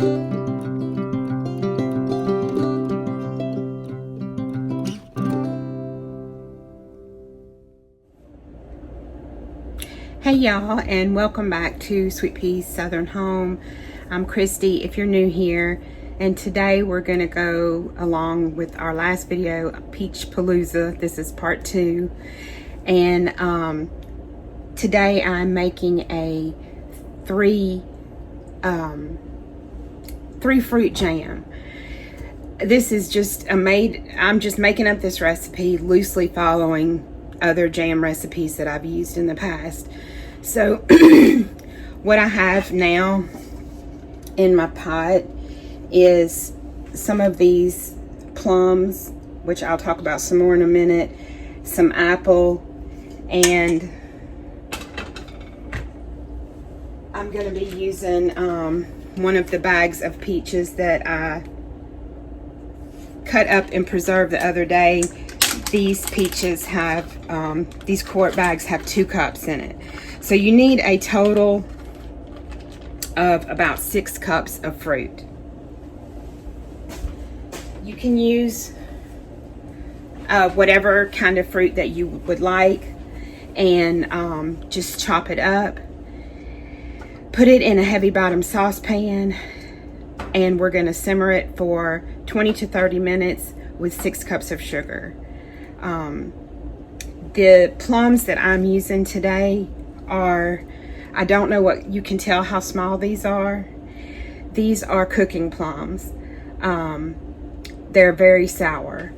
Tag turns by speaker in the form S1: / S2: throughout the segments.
S1: Hey y'all, and welcome back to Sweet Pea's Southern Home. I'm Christy if you're new here, and today we're gonna go along with our last video, Peach Palooza. This is part 2, and today I'm making a three fruit jam. This is just I'm just making up this recipe loosely following other jam recipes that I've used in the past. So what I have now in my pot is some of these plums, which I'll talk about some more in a minute, some apple, and I'm going to be using one of the bags of peaches that I cut up and preserved the other day. These peaches have, these quart bags have 2 cups in it. So you need a total of about 6 cups of fruit. You can use whatever kind of fruit that you would like, and just chop it up. Put it in a heavy bottom saucepan, and we're going to simmer it for 20 to 30 minutes with 6 cups of sugar. The plums that I'm using today are, I don't know what, you can tell how small these are. These are cooking plums. They're very sour.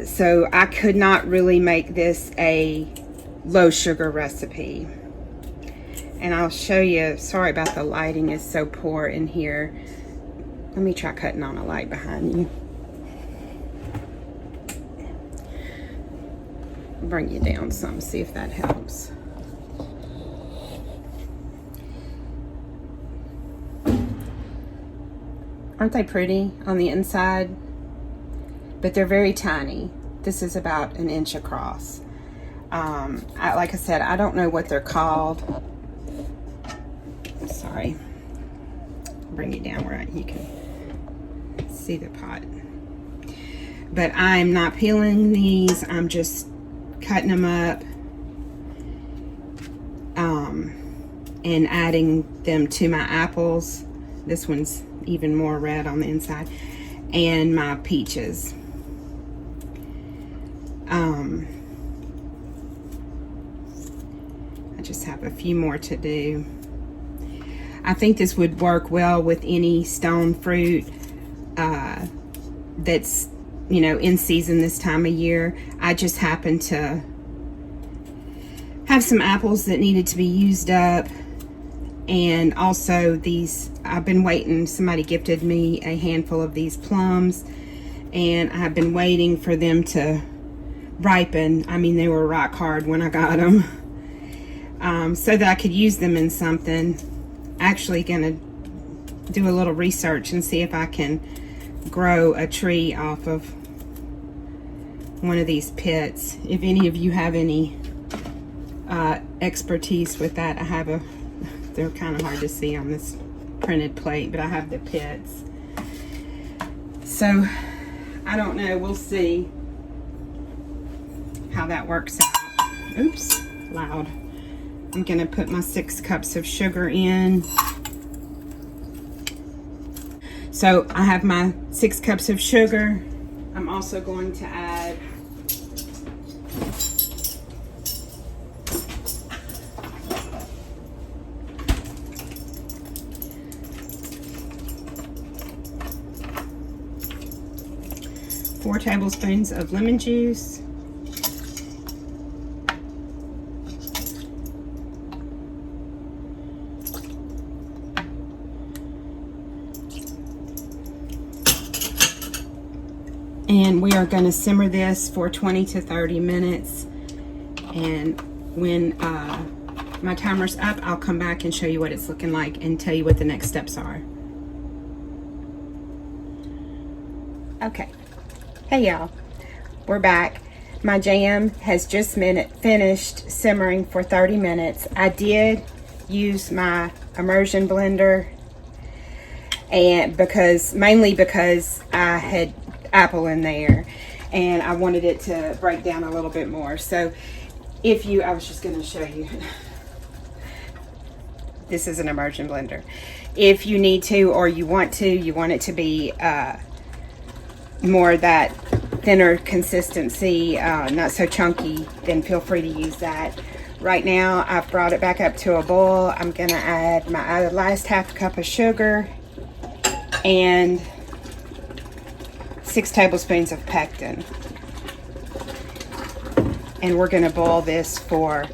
S1: So I could not really make this a low sugar recipe. And I'll show you, sorry about the lighting, is so poor in here. Let me try cutting on a light behind you. Bring you down some, see if that helps. Aren't they pretty on the inside? But they're very tiny. This is about 1 inch across. Like I said, I don't know what they're called. Sorry. Bring you down where you can see the pot. But I'm not peeling these. I'm just cutting them up and adding them to my apples. This one's even more red on the inside, and my peaches. I just have a few more to do. I think this would work well with any stone fruit that's, you know, in season this time of year. I just happened to have some apples that needed to be used up, and also these, I've been waiting, somebody gifted me a handful of these plums, and I've been waiting for them to ripen. I mean, they were rock hard when I got them, so that I could use them in something. Actually gonna do a little research and see if I can grow a tree off of one of these pits. If any of you have any expertise with that, I have they're kind of hard to see on this printed plate, but I have the pits. So I don't know, we'll see how that works out. Oops, loud. I'm gonna put my 6 cups of sugar in. So I have my 6 cups of sugar. I'm also going to add four tablespoons of lemon juice. And we are going to simmer this for 20 to 30 minutes. And when my timer's up, I'll come back and show you what it's looking like and tell you what the next steps are. Okay. Hey y'all, we're back. My jam has just finished simmering for 30 minutes. I did use my immersion blender and mainly because I had apple in there and I wanted it to break down a little bit more. So I was just going to show you. This is an immersion blender. If you need to, or you want it to be more that thinner consistency, not so chunky, then feel free to use that. Right now, I've brought it back up to a boil. I'm gonna add my last half cup of sugar and 6 tablespoons of pectin. And we're gonna boil this for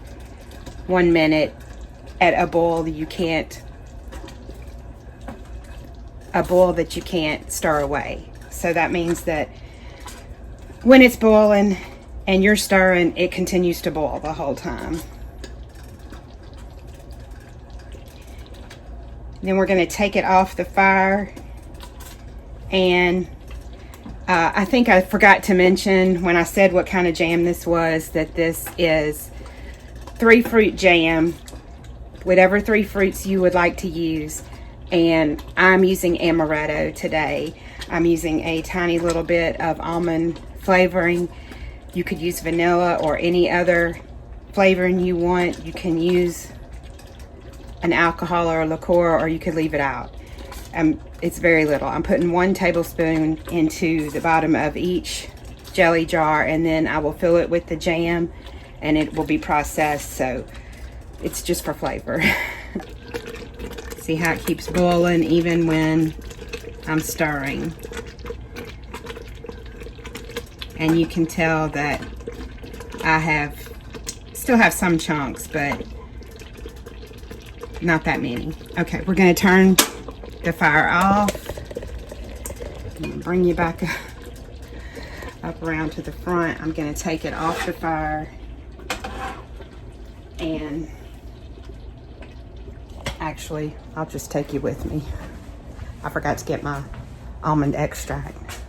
S1: 1 minute at a boil that you can't stir away. So that means that when it's boiling and you're stirring, it continues to boil the whole time. Then we're going to take it off the fire, and I think I forgot to mention when I said what kind of jam this was, that this is 3-fruit jam, whatever 3 fruits you would like to use. And I'm using amaretto today. I'm using a tiny little bit of almond flavoring. You could use vanilla or any other flavoring you want. You can use an alcohol or a liqueur, or you could leave it out. It's very little. I'm putting 1 tablespoon into the bottom of each jelly jar, and then I will fill it with the jam, and it will be processed, so it's just for flavor. See how it keeps boiling even when I'm stirring. And you can tell that I still have some chunks, but not that many. Okay, we're going to turn the fire off. I'm going to bring you back up around to the front. I'm going to take it off the fire, and actually, I'll just take you with me. I forgot to get my almond extract.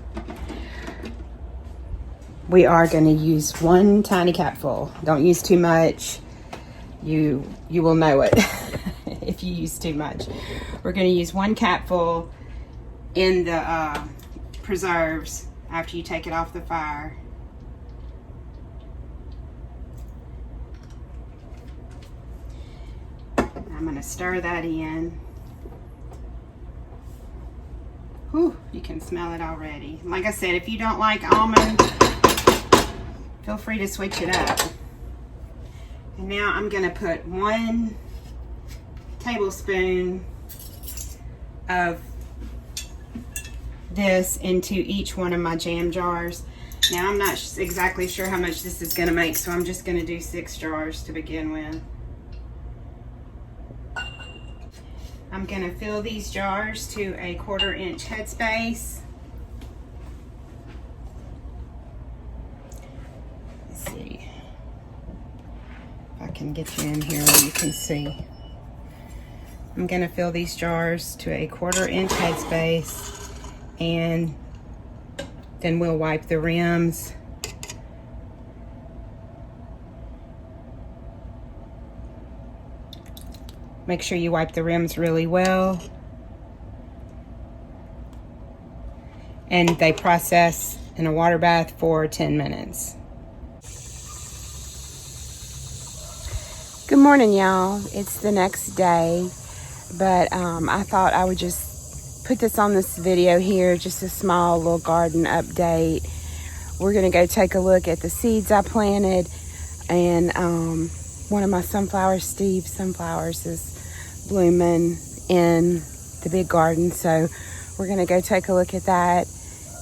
S1: We are going to use 1 tiny capful. Don't use too much. You will know it if you use too much. We're going to use 1 capful in the preserves after you take it off the fire. I'm going to stir that in. Whew, you can smell it already. Like I said, if you don't like almond, feel free to switch it up. And now I'm going to put 1 tablespoon of this into each one of my jam jars. Now I'm not exactly sure how much this is going to make, so I'm just going to do 6 jars to begin with. I'm going to fill these jars to a 1/4 inch headspace. Let's see if I can get you in here where you can see. I'm going to fill these jars to a 1/4 inch headspace, and then we'll wipe the rims. Make sure you wipe the rims really well. And they process in a water bath for 10 minutes. Good morning, y'all. It's the next day, but I thought I would just put this on this video here, just a small little garden update. We're gonna go take a look at the seeds I planted, and one of my sunflowers, Steve's sunflowers, is blooming in the big garden, so we're gonna go take a look at that.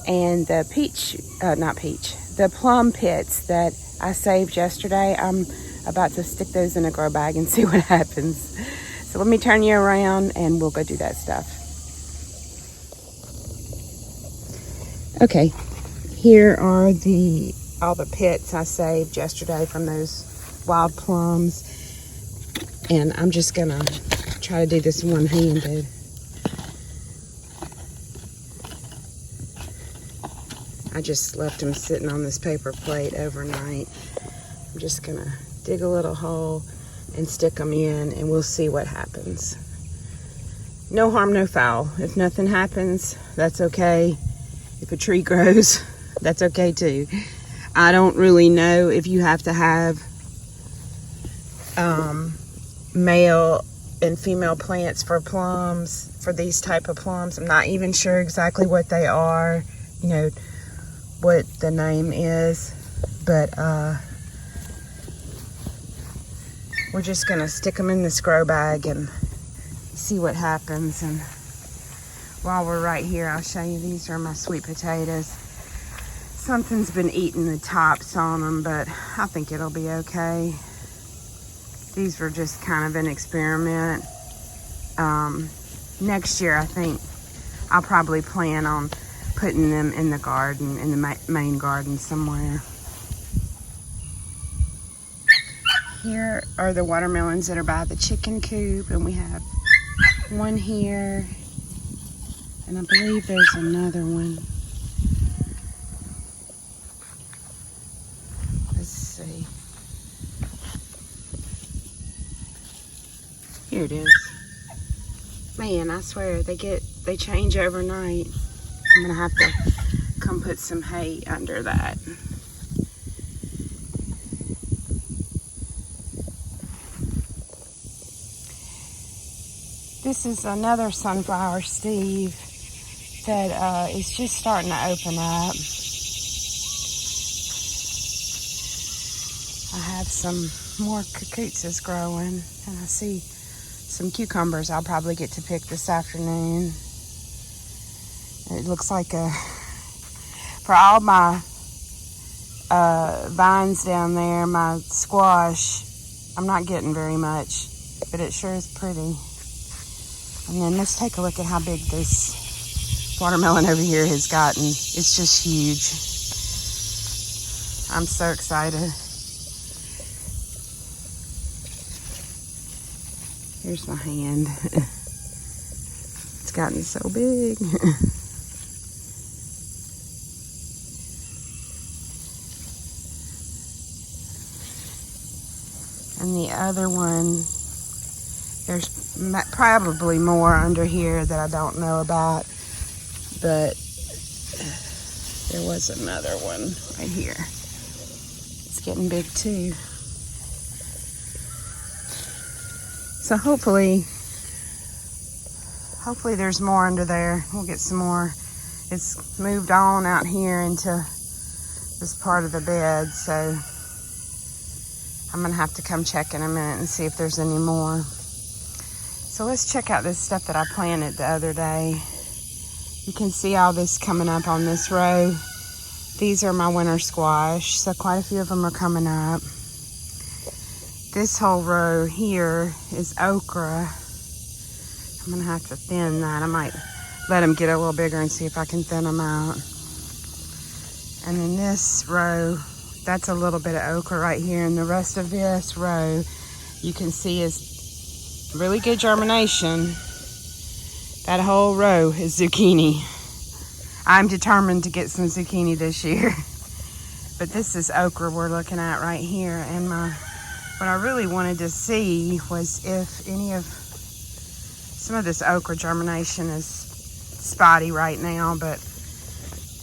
S1: And the the plum pits that I saved yesterday, I'm about to stick those in a grow bag and see what happens. So let me turn you around and we'll go do that stuff. Okay, here are all the pits I saved yesterday from those wild plums, and I'm just gonna try to do this one-handed. I just left them sitting on this paper plate overnight. I'm just gonna dig a little hole and stick them in, and we'll see what happens. no harm, no foul. If nothing happens, that's okay. If a tree grows, that's okay too. I don't really know if you have to have male and female plants for plums, for these type of plums. I'm not even sure exactly what they are, you know, what the name is, but we're just gonna stick them in this grow bag and see what happens. And while we're right here, I'll show you, these are my sweet potatoes. Something's been eating the tops on them, but I think it'll be okay. These were just kind of an experiment. Next year, I think I'll probably plan on putting them in the garden, in the main garden somewhere. Here are the watermelons that are by the chicken coop, and we have one here, and I believe there's another one. Let's see. Here it is. Man, I swear they change overnight. I'm gonna have to come put some hay under that. This is another sunflower, Steve, that is just starting to open up. I have some more cucutzas growing, and I see some cucumbers I'll probably get to pick this afternoon. It looks like for all my vines down there, my squash, I'm not getting very much, but it sure is pretty. And then let's take a look at how big this watermelon over here has gotten. It's just huge. I'm so excited. Here's my hand. It's gotten so big. And the other one, there's probably more under here that I don't know about, but there was another one right here. It's getting big too. So hopefully there's more under there. We'll get some more. It's moved on out here into this part of the bed, so I'm gonna have to come check in a minute and see if there's any more. So let's check out this stuff that I planted the other day. You can see all this coming up on this row. These are my winter squash, so quite a few of them are coming up. This whole row here is okra. I'm gonna have to thin that. I might let them get a little bigger and see if I can thin them out. And then this row, that's a little bit of okra right here, and the rest of this row you can see is really good germination. That whole row is zucchini. I'm determined to get some zucchini this year. But this is okra we're looking at right here, and what I really wanted to see was if some of this okra germination is spotty right now, but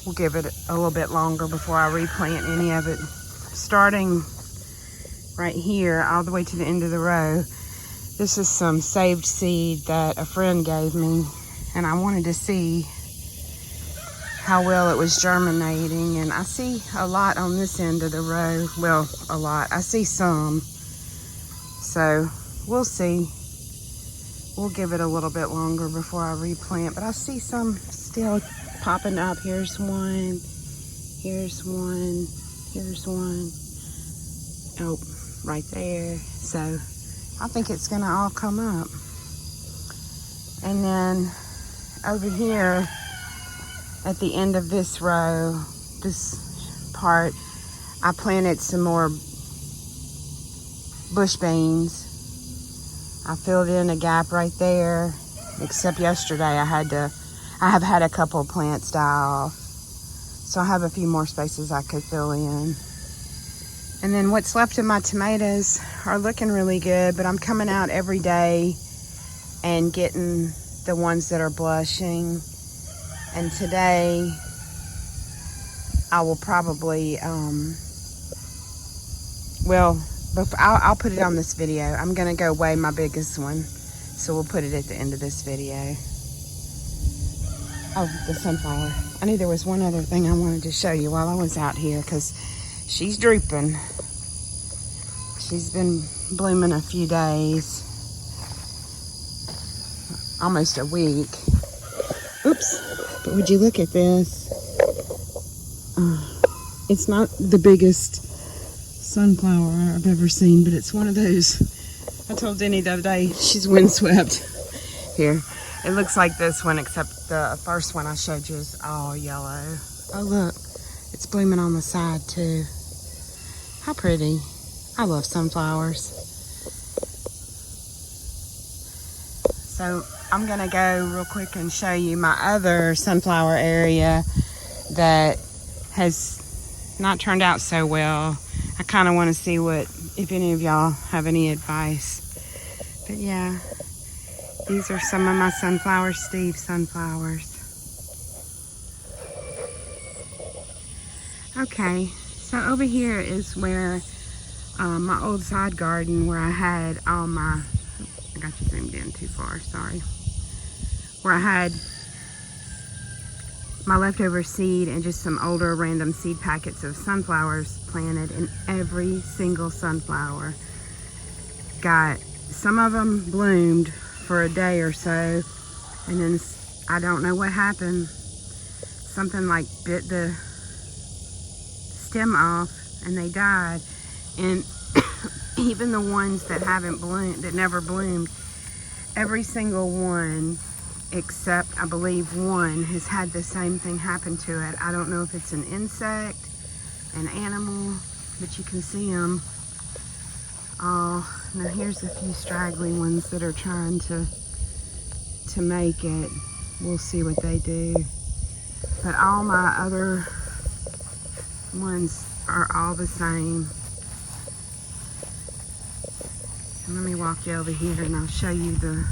S1: we'll give it a little bit longer before I replant any of it. Starting right here all the way to the end of the row, this is some saved seed that a friend gave me, and I wanted to see how well it was germinating. And I see a lot on this end of the row. Well, a lot. I see some. So we'll see. We'll give it a little bit longer before I replant, but I see some still popping up. Here's one. Here's one. Here's one. Oh, right there. So I think it's gonna all come up. And then over here at the end of this row, this part, I planted some more bush beans. I filled in a gap right there, except yesterday I have had a couple of plants die off. So I have a few more spaces I could fill in. And then what's left of my tomatoes are looking really good, but I'm coming out every day and getting the ones that are blushing. And today I will probably, I'll put it on this video. I'm gonna go weigh my biggest one. So we'll put it at the end of this video. Oh, the sunflower. I knew there was one other thing I wanted to show you while I was out here, because she's drooping. She's been blooming a few days. Almost a week. Oops. But would you look at this? It's not the biggest sunflower I've ever seen, but it's one of those. I told Denny the other day, she's windswept. Here. It looks like this one, except the first one I showed you is all yellow. Oh, look. It's blooming on the side, too. How pretty. I love sunflowers. So I'm going to go real quick and show you my other sunflower area that has not turned out so well. I kind of want to see if any of y'all have any advice. But yeah, these are some of my sunflowers, Steve sunflowers. Okay, so over here is where my old side garden, where I had all my, I got you zoomed in too far, sorry. Where I had my leftover seed and just some older random seed packets of sunflowers planted, and every single sunflower got, some of them bloomed for a day or so, and then I don't know what happened. Something like bit the stem off and they died. And even the ones that haven't bloomed, that never bloomed, every single one except I believe one has had the same thing happen to it. I don't know if it's an insect, an animal, but you can see them. Oh, now here's a few straggly ones that are trying to make it. We'll see what they do. But all my other ones are all the same. So let me walk you over here and I'll show you the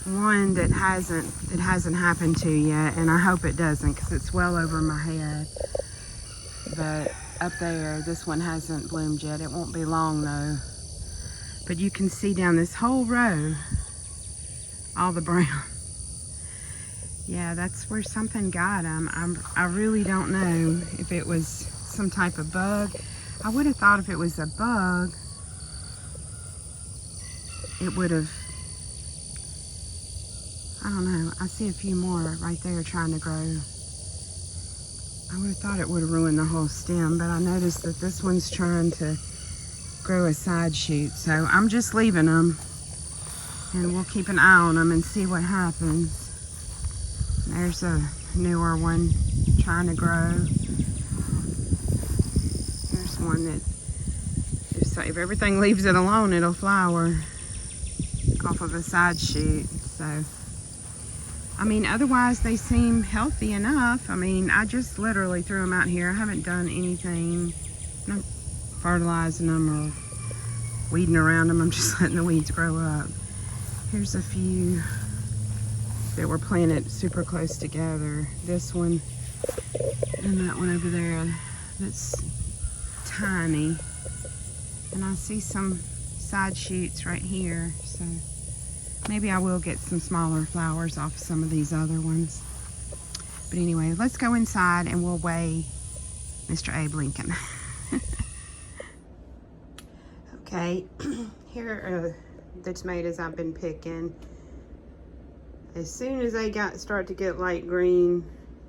S1: one that hasn't happened to yet, and I hope it doesn't because it's well over my head. But up there, this one hasn't bloomed yet. It won't be long though. But you can see down this whole row, all the brown. Yeah, that's where something got them. I really don't know if it was some type of bug. I would have thought if it was a bug, it would have, I don't know. I see a few more right there trying to grow. I would have thought it would have ruined the whole stem, but I noticed that this one's trying to grow a side shoot. So I'm just leaving them, and we'll keep an eye on them and see what happens. There's a newer one trying to grow. There's one that, if everything leaves it alone, it'll flower off of a side shoot. So, I mean, otherwise they seem healthy enough. I mean, I just literally threw them out here. I haven't done anything, not fertilizing them or weeding around them. I'm just letting the weeds grow up. Here's a few that were planted super close together. This one and that one over there that's tiny. And I see some side shoots right here. So maybe I will get some smaller flowers off some of these other ones. But anyway, let's go inside and we'll weigh Mr. Abe Lincoln. Okay, here are the tomatoes I've been picking. As soon as they start to get light green,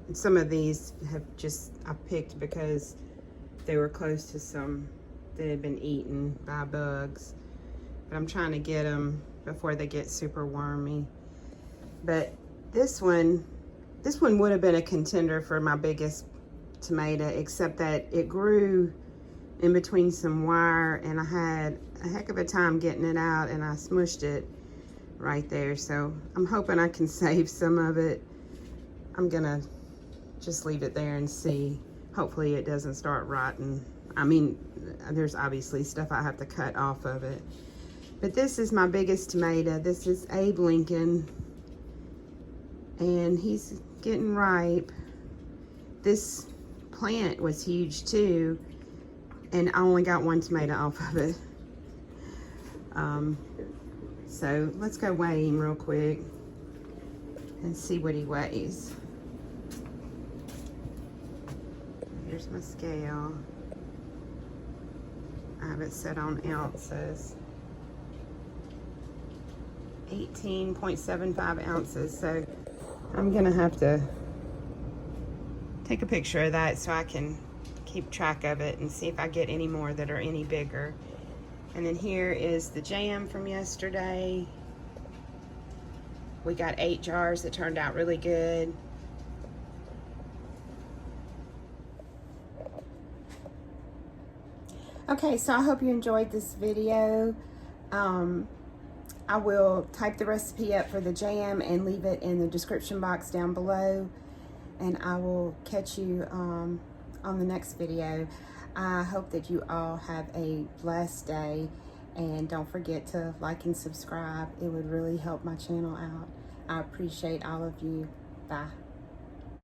S1: and some of these I picked because they were close to some that had been eaten by bugs. But I'm trying to get them before they get super wormy. But this one would have been a contender for my biggest tomato, except that it grew in between some wire and I had a heck of a time getting it out, and I smushed it right there. So I'm hoping I can save some of it. I'm gonna just leave it there and see. Hopefully it doesn't start rotting. I mean, there's obviously stuff I have to cut off of it, But this is my biggest tomato. This is Abe Lincoln. And he's getting ripe. This plant was huge too. And I only got one tomato off of it. So let's go weigh him real quick and see what he weighs. Here's my scale. I have it set on ounces. 18.75 ounces. So I'm gonna have to take a picture of that so I can keep track of it and see if I get any more that are any bigger. And then here is the jam from yesterday. We got 8 jars that turned out really good. Okay, so I hope you enjoyed this video. I will type the recipe up for the jam and leave it in the description box down below. And I will catch you on the next video. I hope that you all have a blessed day. And don't forget to like and subscribe. It would really help my channel out. I appreciate all of you. Bye.